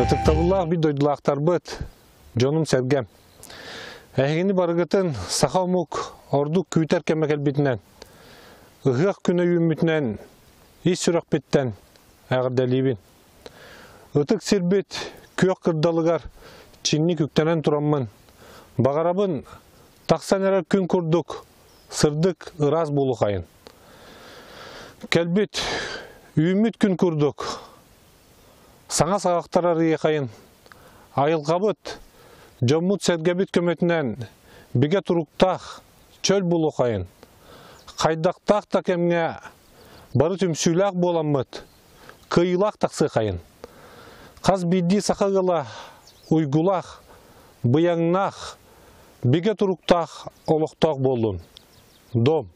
Ытыктабыллах bir doydулақтар бұд, жонum сәргем. Әйгені барығытын сақалмук ордук күйтер кемекел бітінен, ұғық күні үмітінен, ис сүрек біттен әғірдәлейбін. Ұтық сирбет көк қырдалығар чинни күктенен тұрамын. Бағарабын тақсан әрі күн күрдік, сырдық ыраз болу қайын. Кәлбет үміт күн күрдік, саңа сағақтар арығы қайын. Айылғабыт, жоммут сәргебет көметінен біге тұруқтақ чөл болу қайын. Қайдақтақ такемге бары түмсүйлақ боламыд, кыйлақ тақсы қайын. Қаз бидді сақағыла ұйгулақ, бұяңнақ, біге тұруқтақ олықтақ болуын. Дом.